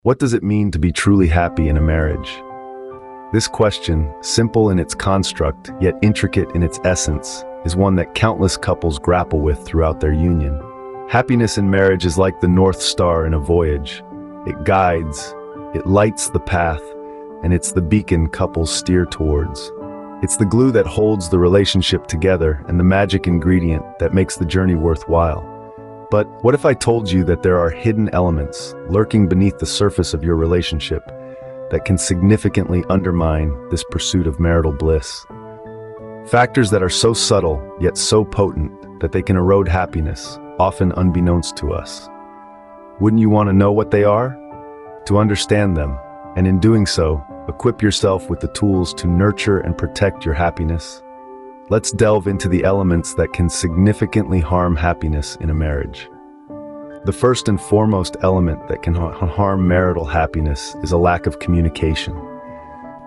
What does it mean to be truly happy in a marriage? This question, simple in its construct, yet intricate in its essence, is one that countless couples grapple with throughout their union. Happiness in marriage is like the North Star in a voyage. It guides, it lights the path, and it's the beacon couples steer towards. It's the glue that holds the relationship together and the magic ingredient that makes the journey worthwhile. But what if I told you that there are hidden elements lurking beneath the surface of your relationship that can significantly undermine this pursuit of marital bliss? Factors that are so subtle, yet so potent, that they can erode happiness, often unbeknownst to us. Wouldn't you want to know what they are? To understand them, and in doing so, equip yourself with the tools to nurture and protect your happiness. Let's delve into the elements that can significantly harm happiness in a marriage. The first and foremost element that can harm marital happiness is a lack of communication.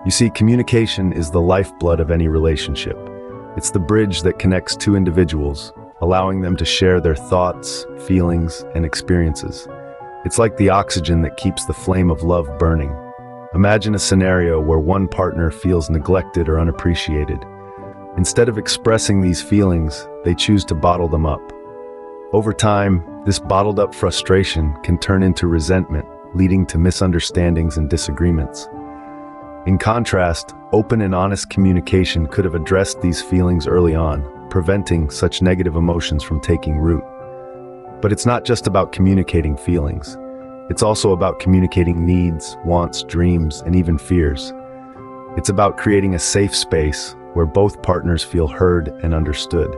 You see, communication is the lifeblood of any relationship. It's the bridge that connects two individuals, allowing them to share their thoughts, feelings, and experiences. It's like the oxygen that keeps the flame of love burning. Imagine a scenario where one partner feels neglected or unappreciated. Instead of expressing these feelings, they choose to bottle them up. Over time, this bottled up frustration can turn into resentment, leading to misunderstandings and disagreements. In contrast, open and honest communication could have addressed these feelings early on, preventing such negative emotions from taking root. But it's not just about communicating feelings. It's also about communicating needs, wants, dreams, and even fears. It's about creating a safe space where both partners feel heard and understood.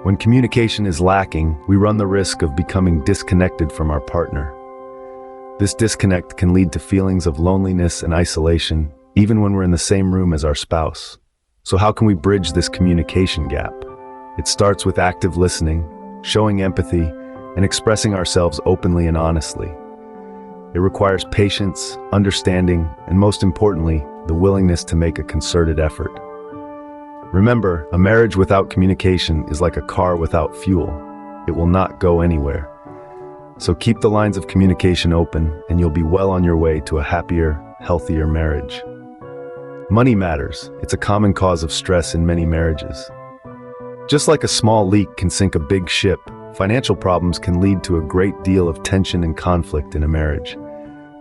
When communication is lacking, we run the risk of becoming disconnected from our partner. This disconnect can lead to feelings of loneliness and isolation, even when we're in the same room as our spouse. So how can we bridge this communication gap? It starts with active listening, showing empathy, and expressing ourselves openly and honestly. It requires patience, understanding, and most importantly, the willingness to make a concerted effort. Remember, a marriage without communication is like a car without fuel. It will not go anywhere. So keep the lines of communication open, and you'll be well on your way to a happier, healthier marriage. Money matters. It's a common cause of stress in many marriages. Just like a small leak can sink a big ship, financial problems can lead to a great deal of tension and conflict in a marriage.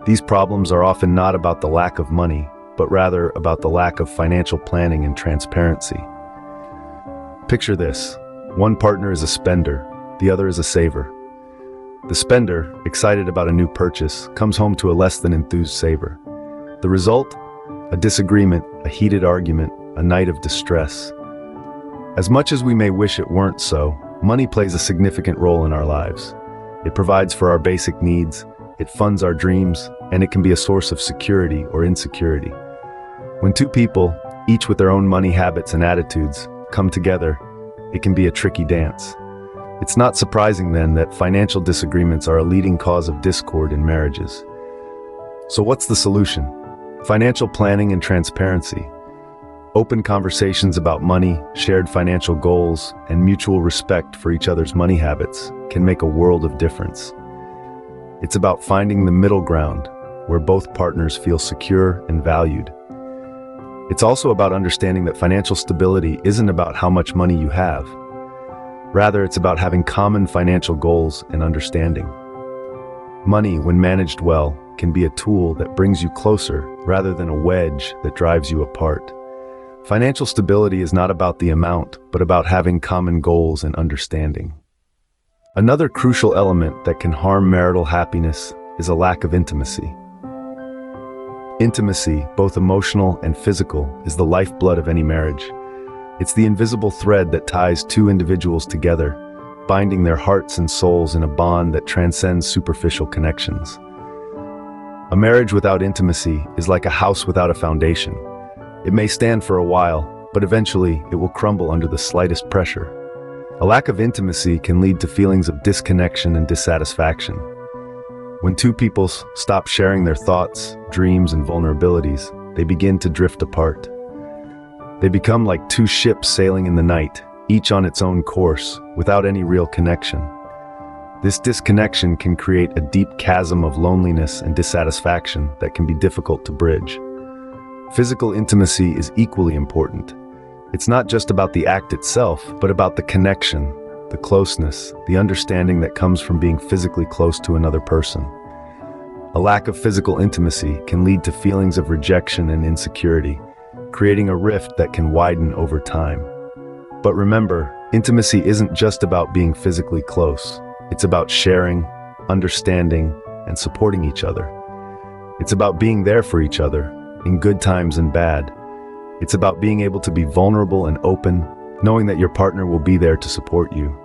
These problems are often not about the lack of money, but rather about the lack of financial planning and transparency. Picture this. One partner is a spender, the other is a saver. The spender, excited about a new purchase, comes home to a less than enthused saver. The result? A disagreement, a heated argument, a night of distress. As much as we may wish it weren't so, money plays a significant role in our lives. It provides for our basic needs, it funds our dreams, and it can be a source of security or insecurity. When two people, each with their own money habits and attitudes, come together, it can be a tricky dance. It's not surprising then that financial disagreements are a leading cause of discord in marriages. So what's the solution? Financial planning and transparency. Open conversations about money, shared financial goals, and mutual respect for each other's money habits can make a world of difference. It's about finding the middle ground, where both partners feel secure and valued. It's also about understanding that financial stability isn't about how much money you have. Rather, it's about having common financial goals and understanding. Money, when managed well, can be a tool that brings you closer rather than a wedge that drives you apart. Financial stability is not about the amount, but about having common goals and understanding. Another crucial element that can harm marital happiness is a lack of intimacy. Intimacy, both emotional and physical, is the lifeblood of any marriage. It's the invisible thread that ties two individuals together, binding their hearts and souls in a bond that transcends superficial connections. A marriage without intimacy is like a house without a foundation. It may stand for a while, but eventually it will crumble under the slightest pressure. A lack of intimacy can lead to feelings of disconnection and dissatisfaction. When two people stop sharing their thoughts, dreams, and vulnerabilities, they begin to drift apart. They become like two ships sailing in the night, each on its own course, without any real connection. This disconnection can create a deep chasm of loneliness and dissatisfaction that can be difficult to bridge. Physical intimacy is equally important. It's not just about the act itself, but about the connection, the closeness, the understanding that comes from being physically close to another person. A lack of physical intimacy can lead to feelings of rejection and insecurity, creating a rift that can widen over time. But remember, intimacy isn't just about being physically close. It's about sharing, understanding, and supporting each other. It's about being there for each other, in good times and bad. It's about being able to be vulnerable and open, knowing that your partner will be there to support you.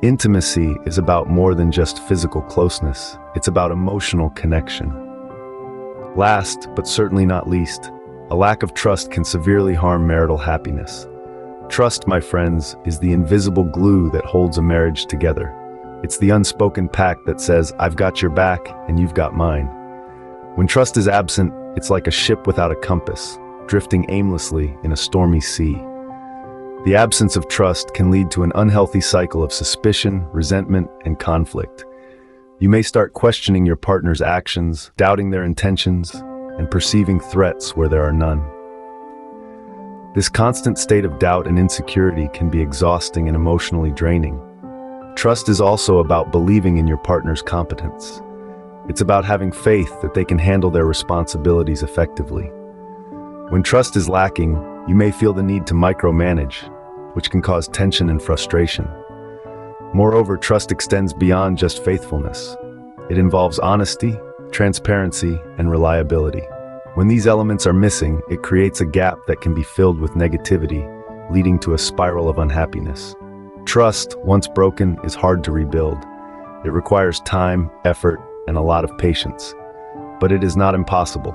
Intimacy is about more than just physical closeness. It's about emotional connection. Last, but certainly not least, a lack of trust can severely harm marital happiness. Trust, my friends, is the invisible glue that holds a marriage together. It's the unspoken pact that says, "I've got your back and you've got mine." When trust is absent, it's like a ship without a compass, drifting aimlessly in a stormy sea. The absence of trust can lead to an unhealthy cycle of suspicion, resentment, and conflict. You may start questioning your partner's actions, doubting their intentions, and perceiving threats where there are none. This constant state of doubt and insecurity can be exhausting and emotionally draining. Trust is also about believing in your partner's competence. It's about having faith that they can handle their responsibilities effectively. When trust is lacking, you may feel the need to micromanage, which can cause tension and frustration. Moreover, trust extends beyond just faithfulness. It involves honesty, transparency, and reliability. When these elements are missing, it creates a gap that can be filled with negativity, leading to a spiral of unhappiness. Trust, once broken, is hard to rebuild. It requires time, effort, and a lot of patience. But it is not impossible.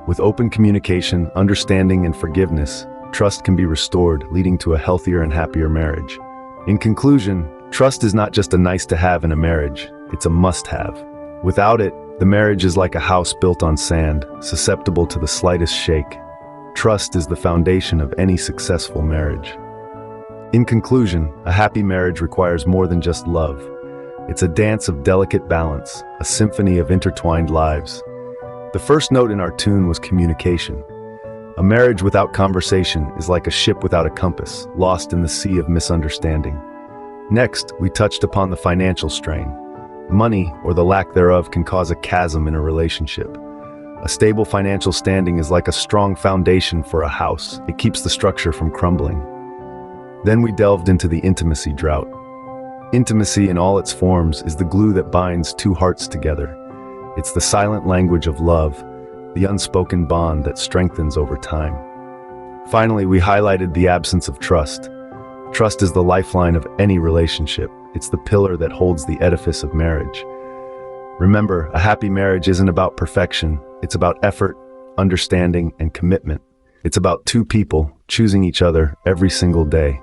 With open communication, understanding, and forgiveness, trust can be restored, leading to a healthier and happier marriage. In conclusion, trust is not just a nice-to-have in a marriage, it's a must-have. Without it, the marriage is like a house built on sand, susceptible to the slightest shake. Trust is the foundation of any successful marriage. In conclusion, a happy marriage requires more than just love. It's a dance of delicate balance, a symphony of intertwined lives. The first note in our tune was communication. A marriage without conversation is like a ship without a compass, lost in the sea of misunderstanding. Next, we touched upon the financial strain. Money, or the lack thereof, can cause a chasm in a relationship. A stable financial standing is like a strong foundation for a house. It keeps the structure from crumbling. Then we delved into the intimacy drought. Intimacy in all its forms is the glue that binds two hearts together. It's the silent language of love, the unspoken bond that strengthens over time. Finally, we highlighted the absence of trust. Trust is the lifeline of any relationship. It's the pillar that holds the edifice of marriage. Remember, a happy marriage isn't about perfection. It's about effort, understanding, and commitment. It's about two people choosing each other every single day.